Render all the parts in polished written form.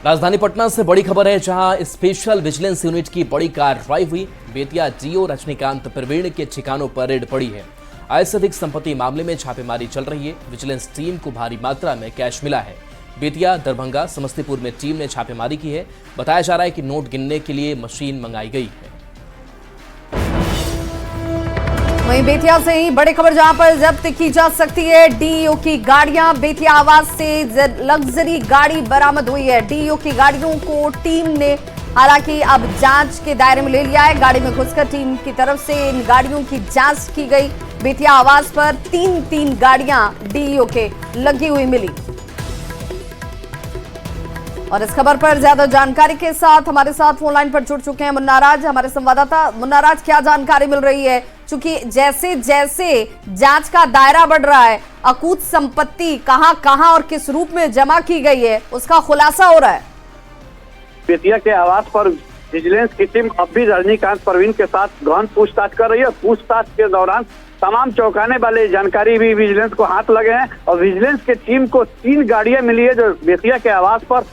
राजधानी पटना से बड़ी खबर है, जहां स्पेशल विजिलेंस यूनिट की बड़ी कार्रवाई हुई। बेतिया डीओ रजनीकांत प्रवीण के ठिकानों पर रेड पड़ी है। आय से अधिक संपत्ति मामले में छापेमारी चल रही है। विजिलेंस टीम को भारी मात्रा में कैश मिला है। बेतिया, दरभंगा, समस्तीपुर में टीम ने छापेमारी की है। बताया जा रहा है कि नोट गिनने के लिए मशीन मंगाई गई है। वहीं बेतिया से ही बड़ी खबर, जहां पर जब्त की जा सकती है डीईओ की गाड़ियां। बेतिया आवास से लग्जरी गाड़ी बरामद हुई है। डीईओ की गाड़ियों को टीम ने हालांकि अब जांच के दायरे में ले लिया है। गाड़ी में घुसकर टीम की तरफ से इन गाड़ियों की जांच की गई। बेतिया आवास पर तीन गाड़ियां डीईओ के लगी हुई मिली। और इस खबर पर ज्यादा जानकारी के साथ हमारे साथ फोन लाइन पर जुड़ चुके हैं मुन्ना राज, हमारे संवाददाता। मुन्ना राज, क्या जानकारी मिल रही है? क्योंकि जैसे जैसे जांच का दायरा बढ़ रहा है, अकूत संपत्ति कहां और किस रूप में जमा की गई है, उसका खुलासा हो रहा है। बेतिया के आवास पर विजिलेंस की टीम अब भी रजनीकांत प्रवीण के साथ गहन पूछताछ कर रही है। पूछताछ के दौरान तमाम चौंकाने वाले जानकारी भी विजिलेंस को हाथ लगे हैं और विजिलेंस की टीम को 3 गाड़ियां मिली है जो बेतिया के आवास पर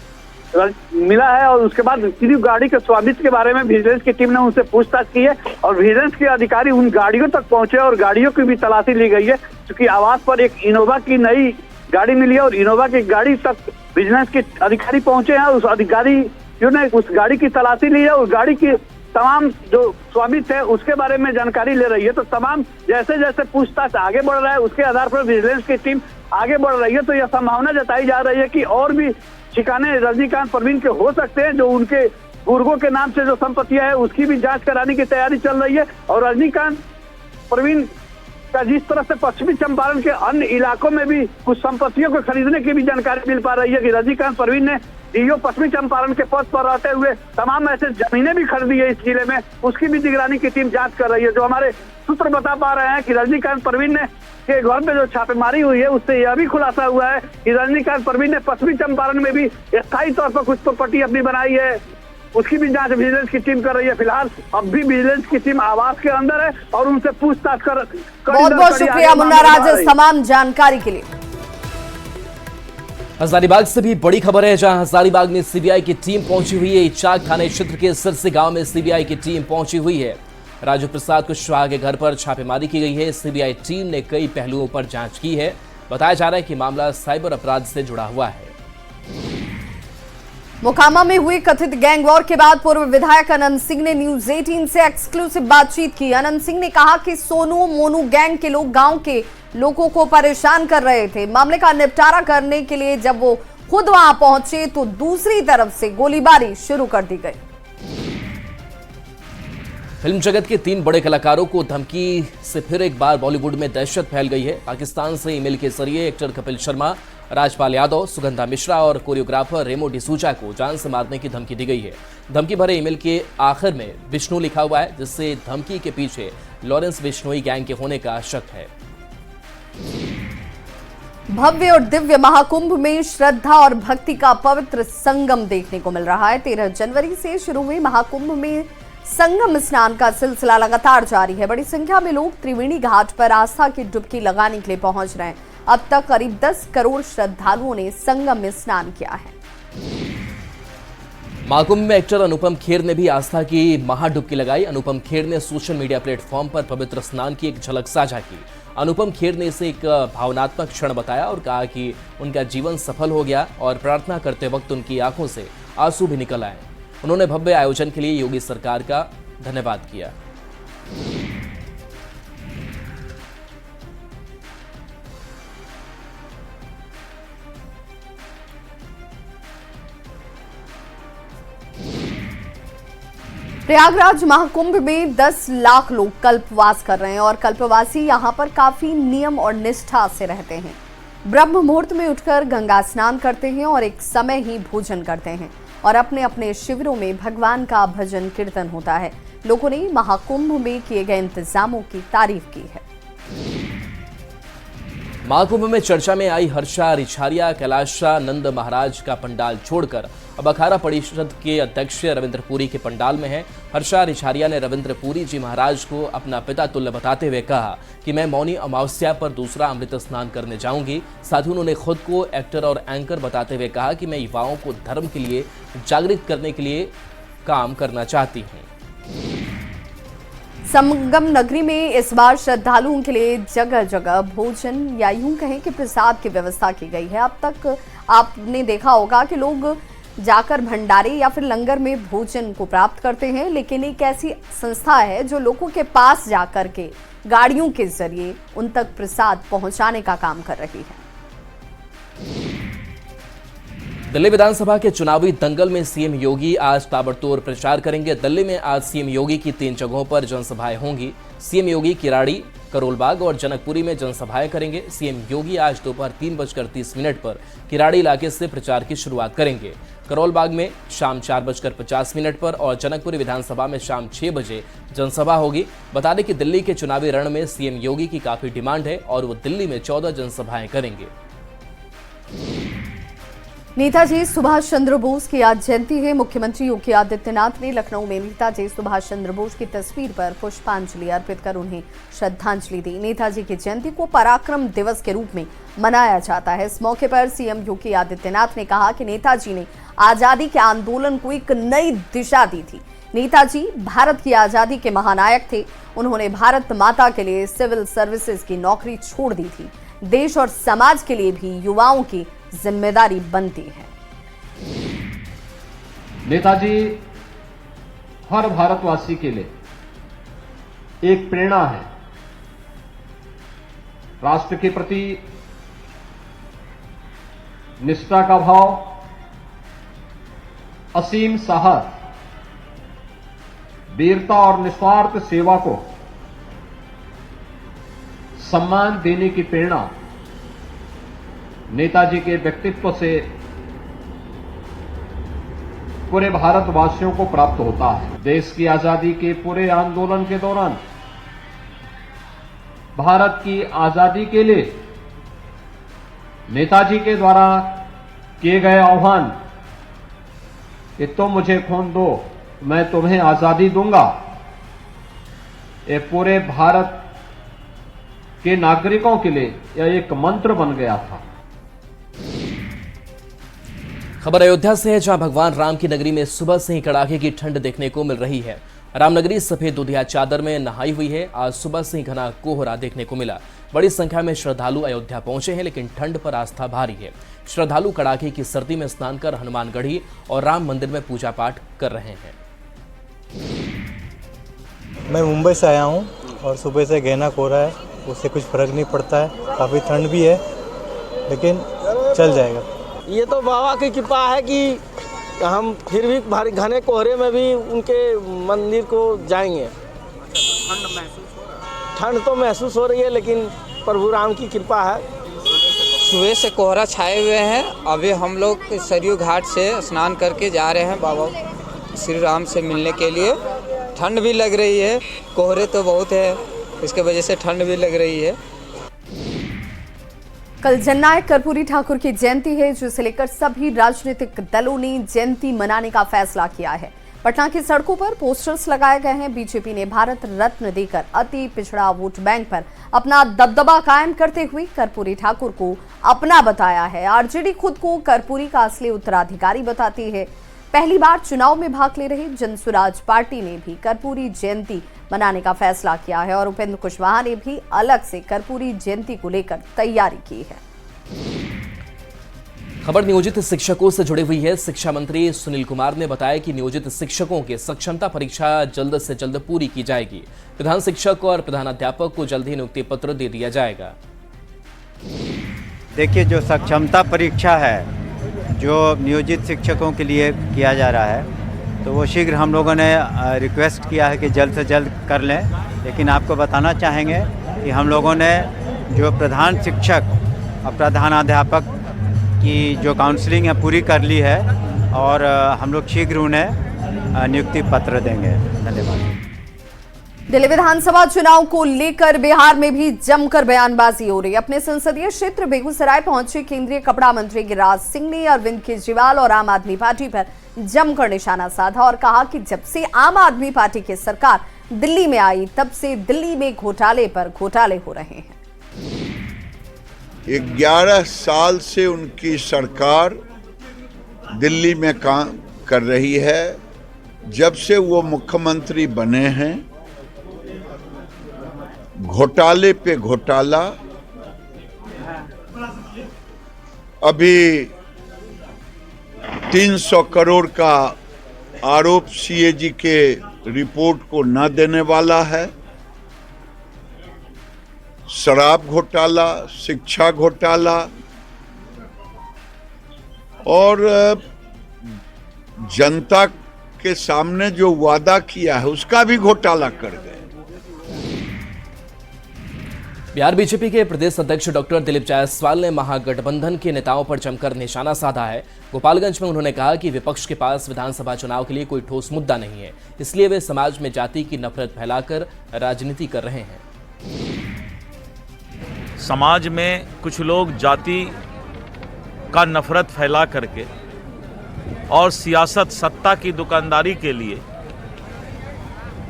मिला है। और उसके बाद तीनों गाड़ी के स्वामित्व के बारे में विजिलेंस की टीम ने उनसे पूछताछ की है और विजिलेंस के अधिकारी उन गाड़ियों तक पहुंचे और गाड़ियों की भी तलाशी ली गई है। क्योंकि आवास पर एक इनोवा की नई गाड़ी मिली है और इनोवा की गाड़ी तक विजिलेंस के अधिकारी पहुंचे हैं। उस अधिकारी ने उस गाड़ी की तलाशी ली है और गाड़ी की तमाम जो स्वामित्व है उसके बारे में जानकारी ले रही है। तो तमाम जैसे जैसे पूछताछ आगे बढ़ रहा है उसके आधार पर विजिलेंस की टीम आगे बढ़ रही है। तो यह संभावना जताई जा रही है कि और भी ठिकाने रजनीकांत प्रवीण के हो सकते हैं। जो उनके बुजुर्गों के नाम से जो संपत्तियां है उसकी भी जांच कराने की तैयारी चल रही है। और रजनीकांत प्रवीण का जिस तरह से पश्चिमी चंपारण के अन्य इलाकों में भी कुछ संपत्तियों को खरीदने की भी जानकारी मिल पा रही है कि रजनीकांत प्रवीण ने डीओ पश्चिमी चंपारण के पद पर रहते हुए तमाम ऐसे जमीनें भी खरीदी है इस जिले में, उसकी भी निगरानी की टीम जांच कर रही है। जो हमारे सूत्र बता पा रहे हैं कि रजनीकांत प्रवीण ने के घर पे जो छापेमारी हुई है उससे यह भी खुलासा हुआ है कि रजनीकांत प्रवीण ने पश्चिमी चंपारण में भी स्थायी तौर पर कुछ प्रॉपर्टी अपनी बनाई है। उसकी भी जांच विजिलेंस की टीम कर रही है। फिलहाल अब भी विजिलेंस की टीम आवास के अंदर है और उनसे पूछताछ कर। बहुत बहुत शुक्रिया मुन्ना राज तमाम जानकारी के लिए। हजारीबाग से भी बड़ी खबर है, जहां हजारीबाग में सीबीआई की टीम पहुंची हुई है। इचाक थाने क्षेत्र के सिरसी गांव में सीबीआई की टीम पहुंची हुई है। राजू प्रसाद कुशवाहा के घर पर छापेमारी की गई है। सीबीआई टीम ने कई पहलुओं पर जांच की है। बताया जा रहा है कि मामला साइबर अपराध से जुड़ा हुआ है। मोकामा में हुई कथित गैंग वॉर के बाद पूर्व विधायक अनंत सिंह ने न्यूज 18 से एक्सक्लूसिव बातचीत की। अनंत सिंह ने कहा कि सोनू मोनू गैंग के लोग गांव के लोगों को परेशान कर रहे थे। मामले का निपटारा करने के लिए जब वो खुद वहां पहुंचे तो दूसरी तरफ से गोलीबारी शुरू कर दी गई। फिल्म जगत के 3 बड़े कलाकारों को धमकी से फिर एक बार बॉलीवुड में दहशत फैल गई है। पाकिस्तान से ईमेल के जरिए एक्टर कपिल शर्मा, राजपाल यादव, सुगंधा मिश्रा और कोरियोग्राफर रेमो डिसूजा को जान से मारने की धमकी दी गई है। धमकी भरे ईमेल के आखिर में विष्णु लिखा हुआ है, जिससे धमकी के पीछे लॉरेंस बिश्नोई गैंग के होने का शक है। भव्य और दिव्य महाकुंभ में श्रद्धा और भक्ति का पवित्र संगम देखने को मिल रहा है। 13 जनवरी से शुरू हुए महाकुंभ में संगम स्नान का सिलसिला लगातार जारी है। बड़ी संख्या में लोग त्रिवेणी घाट पर आस्था की डुबकी लगाने के लिए पहुंच रहे हैं। अब तक करीब 10 करोड़ श्रद्धालुओं ने संगम में स्नान किया है। महाकुंभ में एक्टर अनुपम खेर ने भी आस्था की महाडुबकी लगाई। अनुपम खेर ने सोशल मीडिया प्लेटफॉर्म पर पवित्र स्नान की एक झलक साझा की। अनुपम खेर ने इसे एक भावनात्मक क्षण बताया और कहा कि उनका जीवन सफल हो गया और प्रार्थना करते वक्त उनकी आंखों से आंसू भी निकल आए। उन्होंने भव्य आयोजन के लिए योगी सरकार का धन्यवाद किया। प्रयागराज महाकुंभ में 10 लाख लोग कल्पवास कर रहे हैं और कल्पवासी यहां पर काफी नियम और निष्ठा से रहते हैं। ब्रह्म मुहूर्त में उठकर गंगा स्नान करते हैं और एक समय ही भोजन करते हैं और अपने अपने शिविरों में भगवान का भजन कीर्तन होता है। लोगों ने महाकुंभ में किए गए इंतजामों की तारीफ की है। महाकुंभ में चर्चा में आई हर्षा रिछारिया कैलाशानंद महाराज का पंडाल छोड़कर अब अखाड़ा परिषद के अध्यक्ष रविंद्र पुरी के पंडाल में है। हर्षा रिछारिया ने रविंद्र पुरी जी महाराज को अपना पिता तुल्य बताते हुए कहा कि मैं मौनी अमावस्या पर दूसरा अमृत स्नान करने जाऊंगी। साथ ही उन्होंने खुद को एक्टर और एंकर बताते हुए कहा कि मैं युवाओं को धर्म के लिए जागृत करने के लिए काम करना चाहती हूँ। संगम नगरी में इस बार श्रद्धालुओं के लिए जगह जगह भोजन या यूं कहें कि प्रसाद की व्यवस्था की गई है। अब तक आपने देखा होगा कि लोग जाकर भंडारे या फिर लंगर में भोजन को प्राप्त करते हैं, लेकिन एक ऐसी संस्था है जो लोगों के पास जाकर के गाड़ियों के जरिए उन तक प्रसाद पहुंचाने का काम कर रही है। दिल्ली विधानसभा के चुनावी दंगल में सीएम योगी आज ताबड़तोड़ प्रचार करेंगे। दिल्ली में आज सीएम योगी की 3 जगहों पर जनसभाएं होंगी। सीएम योगी किराड़ी, करोलबाग और जनकपुरी में जनसभाएं करेंगे। सीएम योगी आज दोपहर 3:30 पर किराड़ी इलाके से प्रचार की शुरुआत करेंगे। करोलबाग में शाम 4:50 पर और जनकपुरी विधानसभा में शाम 6 बजे जनसभा होगी। बता दें कि दिल्ली के चुनावी रण में सीएम योगी की काफी डिमांड है और वो दिल्ली में 14 जनसभाएं करेंगे। नेताजी सुभाष चंद्र बोस की आज जयंती है। मुख्यमंत्री योगी आदित्यनाथ ने लखनऊ में नेताजी सुभाष चंद्र बोस की तस्वीर पर पुष्पांजलि अर्पित कर उन्हें श्रद्धांजलि दी। नेताजी की जयंती को पराक्रम दिवस के रूप में मनाया जाता है। इस मौके पर सीएम योगी आदित्यनाथ ने कहा कि नेताजी ने आजादी के आंदोलन को एक नई दिशा दी थी। नेताजी भारत की आजादी के महानायक थे। उन्होंने भारत माता के लिए सिविल सर्विसेज की नौकरी छोड़ दी थी। देश और समाज के लिए भी युवाओं की जिम्मेदारी बनती है। नेताजी हर भारतवासी के लिए एक प्रेरणा है। राष्ट्र के प्रति निष्ठा का भाव, असीम साहस, वीरता और निस्वार्थ सेवा को सम्मान देने की प्रेरणा नेताजी के व्यक्तित्व से पूरे भारतवासियों को प्राप्त होता है। देश की आजादी के पूरे आंदोलन के दौरान भारत की आजादी के लिए नेताजी के द्वारा किए गए आह्वान कि तुम मुझे खून दो, मैं तुम्हें आजादी दूंगा, ये पूरे भारत के नागरिकों के लिए यह एक मंत्र बन गया था। खबर अयोध्या से है, जहां भगवान राम की नगरी में सुबह से ही कड़ाके की ठंड देखने को मिल रही है। रामनगरी सफेद दुधिया चादर में नहाई हुई है। आज सुबह से ही घना कोहरा देखने को मिला। बड़ी संख्या में श्रद्धालु अयोध्या पहुंचे हैं, लेकिन ठंड पर आस्था भारी है। श्रद्धालु कड़ाके की सर्दी में स्नान कर हनुमानगढ़ी और राम मंदिर में पूजा पाठ कर रहे हैं। मैं मुंबई से आया हूँ और सुबह से गहना कोहरा है, उससे कुछ फर्क नहीं पड़ता है। काफ़ी ठंड भी है, लेकिन चल जाएगा। ये तो बाबा की कृपा है कि हम फिर भी भारी घने कोहरे में भी उनके मंदिर को जाएंगे। ठंड तो महसूस हो रही है, लेकिन प्रभु राम की कृपा है। सुबह से कोहरा छाए हुए हैं। अभी हम लोग सरयू घाट से स्नान करके जा रहे हैं बाबा श्री राम से मिलने के लिए। ठंड भी लग रही है, कोहरे तो बहुत है, इसके वजह से ठंड भी लग रही है। कल जननायक कर्पूरी ठाकुर की जयंती है, जिसे लेकर सभी राजनीतिक दलों ने जयंती मनाने का फैसला किया है। पटना की सड़कों पर पोस्टर्स लगाए गए हैं। बीजेपी ने भारत रत्न देकर अति पिछड़ा वोट बैंक पर अपना दबदबा कायम करते हुए कर्पूरी ठाकुर को अपना बताया है। आरजेडी खुद को कर्पूरी का असली उत्तराधिकारी बताती है। पहली बार चुनाव में भाग ले रही जनसुराज पार्टी ने भी कर्पूरी जयंती मनाने का फैसला किया है और उपेंद्र कुशवाहा ने भी अलग से कर्पूरी जयंती को लेकर तैयारी की है। खबर नियोजित शिक्षकों से जुड़ी हुई है। शिक्षा मंत्री सुनील कुमार ने बताया कि नियोजित शिक्षकों की सक्षमता परीक्षा जल्द से जल्द पूरी की जाएगी। प्रधान शिक्षक और प्रधानाध्यापक को जल्द ही नियुक्ति पत्र दे दिया जाएगा। देखिए, जो सक्षमता परीक्षा है जो नियोजित शिक्षकों के लिए किया जा रहा है, तो वो शीघ्र हम लोगों ने रिक्वेस्ट किया है कि जल्द से जल्द कर लें। लेकिन आपको बताना चाहेंगे कि हम लोगों ने जो प्रधान शिक्षक और प्रधानाध्यापक की जो काउंसलिंग है पूरी कर ली है और हम लोग शीघ्र उन्हें नियुक्ति पत्र देंगे। धन्यवाद। दिल्ली विधानसभा चुनाव को लेकर बिहार में भी जमकर बयानबाजी हो रही है। अपने संसदीय क्षेत्र बेगूसराय पहुंचे केंद्रीय कपड़ा मंत्री गिरिराज सिंह ने अरविंद केजरीवाल और आम आदमी पार्टी पर जमकर निशाना साधा और कहा कि जब से आम आदमी पार्टी की सरकार दिल्ली में आई तब से दिल्ली में घोटाले पर घोटाले हो रहे हैं। 11 साल से उनकी सरकार दिल्ली में काम कर रही है। जब से वो मुख्यमंत्री बने हैं, घोटाले पे घोटाला। अभी 300 करोड़ का आरोप सीएजी के रिपोर्ट को न देने वाला है। शराब घोटाला, शिक्षा घोटाला और जनता के सामने जो वादा किया है उसका भी घोटाला कर गए। बिहार बीजेपी के प्रदेश अध्यक्ष डॉक्टर दिलीप जायसवाल ने महागठबंधन के नेताओं पर जमकर निशाना साधा है। गोपालगंज में उन्होंने कहा कि विपक्ष के पास विधानसभा चुनाव के लिए कोई ठोस मुद्दा नहीं है, इसलिए वे समाज में जाति की नफरत फैलाकर राजनीति कर रहे हैं। समाज में कुछ लोग जाति का नफरत फैला करके और सियासत सत्ता की दुकानदारी के लिए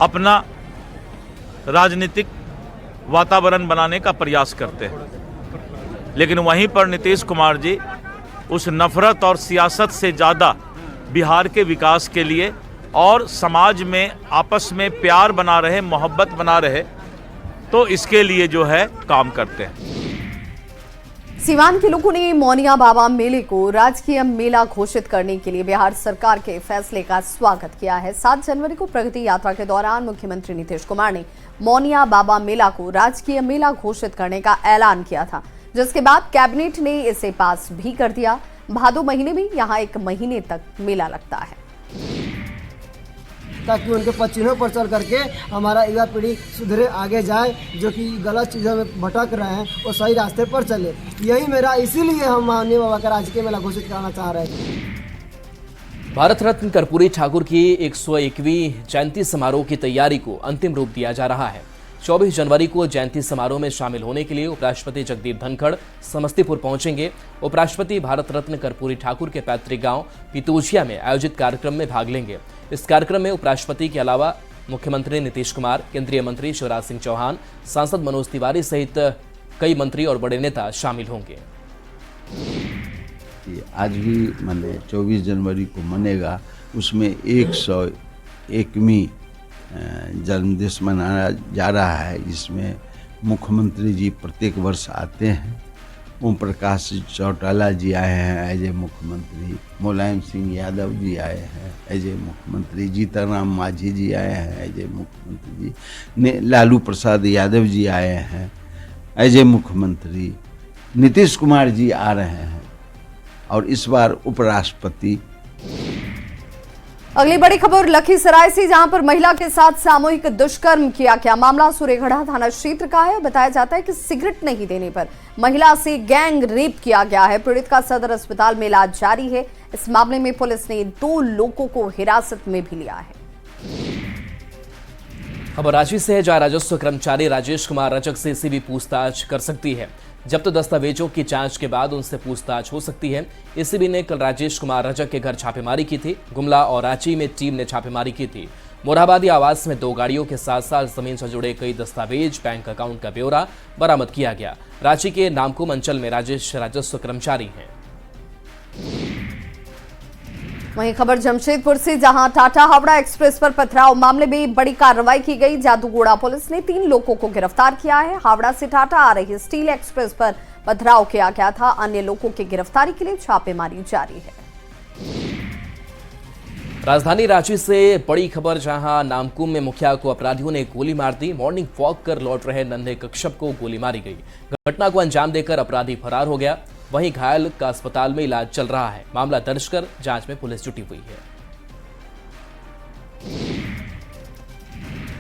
अपना राजनीतिक वातावरण बनाने का प्रयास करते हैं, लेकिन वहीं पर नीतीश कुमार जी उस नफरत और सियासत से ज़्यादा बिहार के विकास के लिए और समाज में आपस में प्यार बना रहे, मोहब्बत बना रहे, तो इसके लिए जो है काम करते हैं। सीवान के लोगों ने मौनिया बाबा मेले को राजकीय मेला घोषित करने के लिए बिहार सरकार के फैसले का स्वागत किया है। 7 जनवरी को प्रगति यात्रा के दौरान मुख्यमंत्री नीतीश कुमार ने मौनिया बाबा मेला को राजकीय मेला घोषित करने का ऐलान किया था, जिसके बाद कैबिनेट ने इसे पास भी कर दिया। भादो महीने में यहाँ 1 महीने तक मेला लगता है, ताकि उनके पश्चिमों पर चल करके हमारा युवा पीढ़ी सुधरे, आगे जाए, जो कि गलत चीज़ों में भटक रहे हैं वो सही रास्ते पर चले। यही मेरा, इसीलिए हम मौनिया बाबा का राजकीय मेला घोषित कराना चाह रहे थे। भारत रत्न कर्पूरी ठाकुर की 101वीं जयंती समारोह की तैयारी को अंतिम रूप दिया जा रहा है। 24 जनवरी को जयंती समारोह में शामिल होने के लिए उपराष्ट्रपति जगदीप धनखड़ समस्तीपुर पहुंचेंगे। उपराष्ट्रपति भारत रत्न कर्पूरी ठाकुर के पैतृक गांव पितोजिया में आयोजित कार्यक्रम में भाग लेंगे। इस कार्यक्रम में उपराष्ट्रपति के अलावा मुख्यमंत्री नीतीश कुमार, केंद्रीय मंत्री शिवराज सिंह चौहान, सांसद मनोज तिवारी सहित कई मंत्री और बड़े नेता शामिल होंगे। आज भी माने 24 जनवरी को मनेगा, उसमें 101वीं जन्मदिवस मनाया जा रहा है। इसमें मुख्यमंत्री जी प्रत्येक वर्ष आते हैं। ओम प्रकाश चौटाला जी आए हैं एज ए मुख्यमंत्री, मुलायम सिंह यादव जी आए हैं एज ए मुख्यमंत्री, जीतनराम मांझी जी आए हैं एज ए मुख्यमंत्री जी, लालू प्रसाद यादव जी आए हैं एज ए मुख्यमंत्री, नीतीश कुमार जी आ रहे हैं और इस बार उपराष्ट्रपति। अगली बड़ी खबर लखीसराय से, जहां पर महिला के साथ सामूहिक दुष्कर्म किया गया। मामला सूर्यगढ़ा थाना क्षेत्र का है। बताया जाता है कि सिगरेट नहीं देने पर महिला से गैंग रेप किया गया है। पीड़ित का सदर अस्पताल में इलाज जारी है। इस मामले में पुलिस ने 2 लोगों को हिरासत में भी लिया है। खबर रांची से है, जहां राजस्व कर्मचारी राजेश कुमार रजक से एसीबी पूछताछ कर सकती है। जब्त दस्तावेजों की जांच के बाद उनसे पूछताछ हो सकती है। एसीबी ने कल राजेश कुमार रजक के घर छापेमारी की थी। गुमला और रांची में टीम ने छापेमारी की थी। मोरहाबादी आवास में 2 गाड़ियों के साथ साथ जमीन से जुड़े कई दस्तावेज, बैंक अकाउंट का ब्यौरा बरामद किया गया। रांची के नामकुम अंचल में राजेश राजस्व कर्मचारी हैं। वहीं खबर जमशेदपुर से, जहां टाटा हावड़ा एक्सप्रेस पर पथराव मामले में बड़ी कार्रवाई की गई। जादूगोड़ा पुलिस ने 3 लोगों को गिरफ्तार किया है। हावड़ा से टाटा आ रही स्टील एक्सप्रेस पर पथराव किया गया था। अन्य लोगों की गिरफ्तारी के लिए छापेमारी जारी है। राजधानी रांची से बड़ी खबर, जहां नामकुम में मुखिया को अपराधियों ने गोली मार दी। मॉर्निंग वॉक कर लौट रहे नन्हे कश्यप को गोली मारी गई। घटना को अंजाम देकर अपराधी फरार हो गया। वहीं घायल का अस्पताल में इलाज चल रहा है। मामला दर्ज कर जांच में पुलिस जुटी हुई है।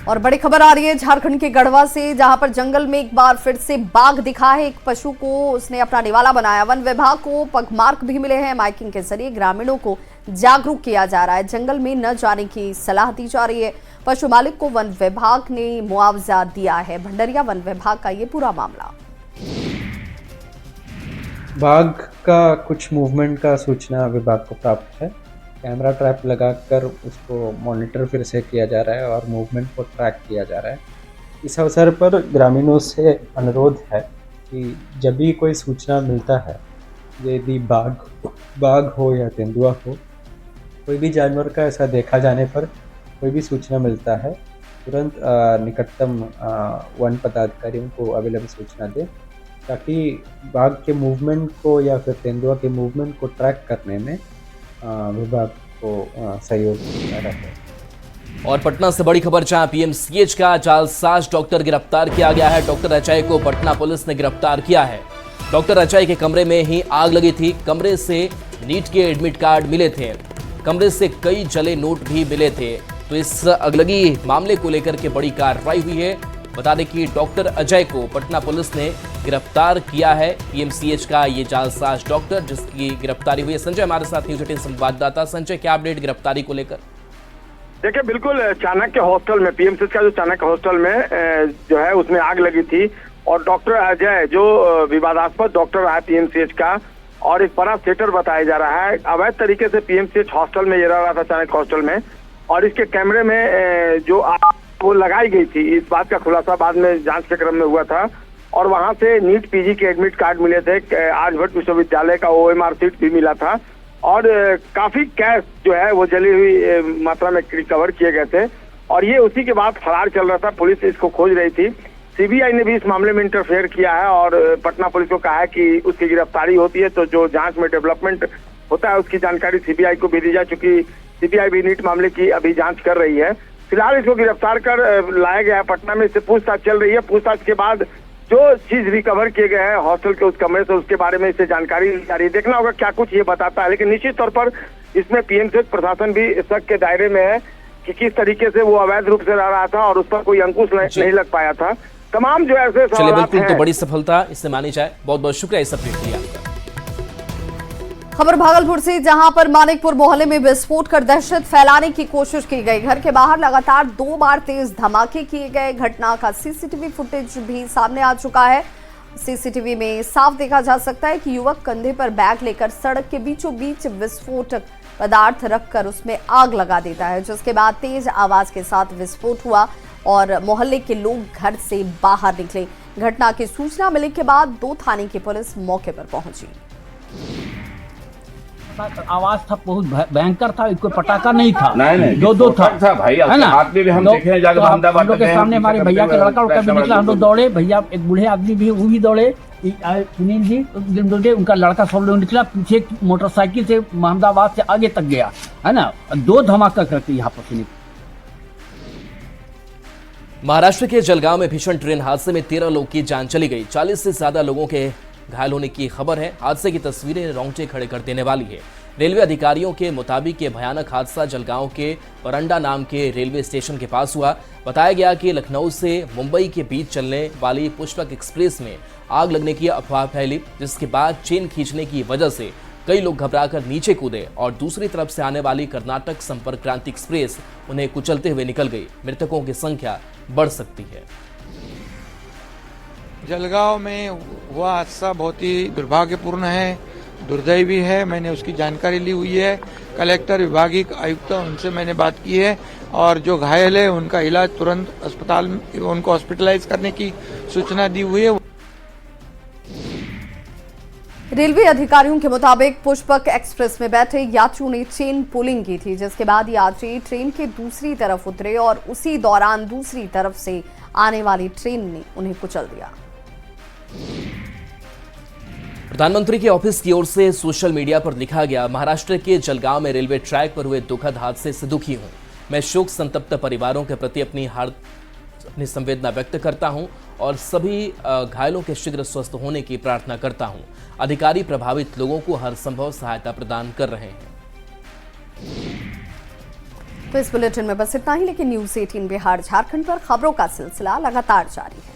और बड़ी खबर आ रही है झारखंड के गढ़वा से, जहां पर जंगल में एक बार फिर से बाघ दिखा है। एक पशु को उसने अपना निवाला बनाया। वन विभाग को पगमार्क भी मिले हैं। माइकिंग के जरिए ग्रामीणों को जागरूक किया जा रहा है। जंगल में न जाने की सलाह दी जा रही है। पशु मालिक को वन विभाग ने मुआवजा दिया है। भंडरिया वन विभाग का ये पूरा मामला। बाघ का कुछ मूवमेंट का सूचना विभाग को प्राप्त है। कैमरा ट्रैप लगाकर उसको मॉनिटर फिर से किया जा रहा है और मूवमेंट को ट्रैक किया जा रहा है। इस अवसर पर ग्रामीणों से अनुरोध है कि जब भी कोई सूचना मिलता है, यदि बाघ हो या तेंदुआ हो, कोई भी जानवर का ऐसा देखा जाने पर कोई भी सूचना मिलता है, तुरंत निकटतम वन पदाधिकारियों को अवेलेबल सूचना दें, ताकि बाघ के मूवमेंट को या फिर तेंदुआ के मूवमेंट को ट्रैक करने में विभाग को सहयोग रहे। और पटना से बड़ी खबर, जहां पीएमसीएच का जालसाज डॉक्टर गिरफ्तार किया गया है। डॉक्टर अजय को पटना पुलिस ने गिरफ्तार किया है। डॉक्टर अजय के कमरे में ही आग लगी थी। कमरे से नीट के एडमिट कार्ड मिले थे। कमरे से कई जले नोट भी मिले थे। तो इस अगलगी मामले को लेकर के बड़ी कार्रवाई हुई है। बता दें कि डॉक्टर अजय को पटना पुलिस ने गिरफ्तार किया है। पीएमसीएच का ये जालसाज डॉक्टर जिसकी गिरफ्तारी हुई है। संजय हमारे साथ न्यूज 18 संवाददाता। संजय, क्या अपडेट गिरफ्तारी को लेकर? देखिए, बिल्कुल चाणक्य हॉस्टल में, पीएमसीएच का जो चाणक्य हॉस्टल में जो है उसमें आग लगी थी और डॉक्टर अजय जो विवादास्पद डॉक्टर रहा है पीएमसीएच का और एक बड़ा सेटर बताया जा रहा है, अवैध तरीके से पीएमसीएच हॉस्टल में ये रह रहा था, चाणक्य हॉस्टल में, और इसके कैमरे में जो आग वो लगाई गई थी, इस बात का खुलासा बाद में जांच के क्रम में हुआ था। और वहां से नीट पीजी के एडमिट कार्ड मिले थे, आर्यभट्ट विश्वविद्यालय का ओएमआर सीट भी मिला था और काफी कैश जो है वो जली हुई मात्रा में रिकवर किए गए थे। और ये उसी के बाद फरार चल रहा था। पुलिस इसको खोज रही थी। सीबीआई ने भी इस मामले में इंटरफेयर किया है और पटना पुलिस को कहा है कि उसकी गिरफ्तारी होती है तो जो जांच में डेवलपमेंट होता है उसकी जानकारी सीबीआई को भी दी जाए, चूंकि सीबीआई भी नीट मामले की अभी जांच कर रही है। फिलहाल इसको गिरफ्तार कर लाया गया है पटना में। इससे पूछताछ चल रही है। पूछताछ के बाद जो चीज रिकवर किए गए हैं हॉस्टल के उस कमरे से, उसके बारे में इससे जानकारी ली जा रही है। देखना होगा क्या कुछ ये बताता है। लेकिन निश्चित तौर पर इसमें पीएमसीएच प्रशासन भी शक के दायरे में है कि किस तरीके से वो अवैध रूप से रह रहा था और उस पर कोई अंकुश नहीं लग पाया था। तमाम जो ऐसे चलिए, बिल्कुल, तो बड़ी सफलता इससे मानी जाए। बहुत बहुत शुक्रिया इस अपडेट के लिए आपका। खबर भागलपुर से, जहां पर मानिकपुर मोहल्ले में विस्फोट कर दहशत फैलाने की कोशिश की गई। घर के बाहर लगातार 2 बार तेज धमाके किए गए। घटना का सीसीटीवी फुटेज भी सामने आ चुका है। सीसीटीवी में साफ देखा जा सकता है कि युवक कंधे पर बैग लेकर सड़क के बीचों बीच विस्फोटक पदार्थ रखकर उसमें आग लगा देता है, जिसके बाद तेज आवाज के साथ विस्फोट हुआ और मोहल्ले के लोग घर से बाहर निकले। घटना की सूचना मिलने के बाद 2 थाने की पुलिस मौके पर पहुंची। आवाज था, बहुत भयंकर था। कोई पटाखा नहीं था, नहीं, दो था भाई, है ना। हाथ में भी हम देखे जाकर हम लोग के सामने हमारे भैया के लड़का भी निकला। हम लोग दौड़े, भैया एक बूढ़े आदमी भी वो भी दौड़े, सुनील जी उनका लड़का सब लोग निकला। पीछे मोटरसाइकिल से अहमदाबाद से आगे तक गया, है ना। 2 धमाका करके यहाँ पर। महाराष्ट्र के जलगांव में भीषण ट्रेन हादसे में 13 लोगों की जान चली गई। 40 से ज्यादा लोगों के घायल होने की खबर है। हादसे की तस्वीरें रोंगटे खड़े कर देने वाली है। रेलवे अधिकारियों के मुताबिक ये भयानक हादसा जलगांव के परंडा नाम के रेलवे स्टेशन के पास हुआ। बताया गया कि लखनऊ से मुंबई के बीच चलने वाली पुष्पक एक्सप्रेस में आग लगने की अफवाह फैली, जिसके बाद चेन खींचने की वजह से कई लोग घबराकर नीचे कूदे और दूसरी तरफ से आने वाली कर्नाटक संपर्क क्रांति एक्सप्रेस उन्हें कुचलते हुए निकल गई। मृतकों की संख्या बढ़ सकती है। जलगांव में हुआ हादसा बहुत ही दुर्भाग्यपूर्ण है, दुर्दैवी है। मैंने उसकी जानकारी ली हुई है। कलेक्टर, विभागीय आयुक्त, उनसे मैंने बात की है और जो घायल है उनका इलाज तुरंत अस्पताल में, उनको हॉस्पिटलाइज करने की सूचना दी हुई है। रेलवे अधिकारियों के मुताबिक पुष्पक एक्सप्रेस में बैठे यात्रियों ने चेन पुलिंग की थी, जिसके बाद यात्री ट्रेन के दूसरी तरफ उतरे और उसी दौरान दूसरी तरफ से आने वाली ट्रेन ने उन्हें कुचल दिया। प्रधानमंत्री के ऑफिस की ओर से सोशल मीडिया पर लिखा गया, महाराष्ट्र के जलगांव में रेलवे ट्रैक पर हुए दुखद हादसे से दुखी हूं। मैं शोक संतप्त परिवारों के प्रति अपनी संवेदना व्यक्त करता हूं और सभी घायलों के शीघ्र स्वस्थ होने की प्रार्थना करता हूं। अधिकारी प्रभावित लोगों को हर संभव सहायता प्रदान कर रहे हैं। तो इस बुलेटिन में बस इतना ही, लेकिन न्यूज़ 18 बिहार झारखंड पर खबरों का सिलसिला लगातार जारी है।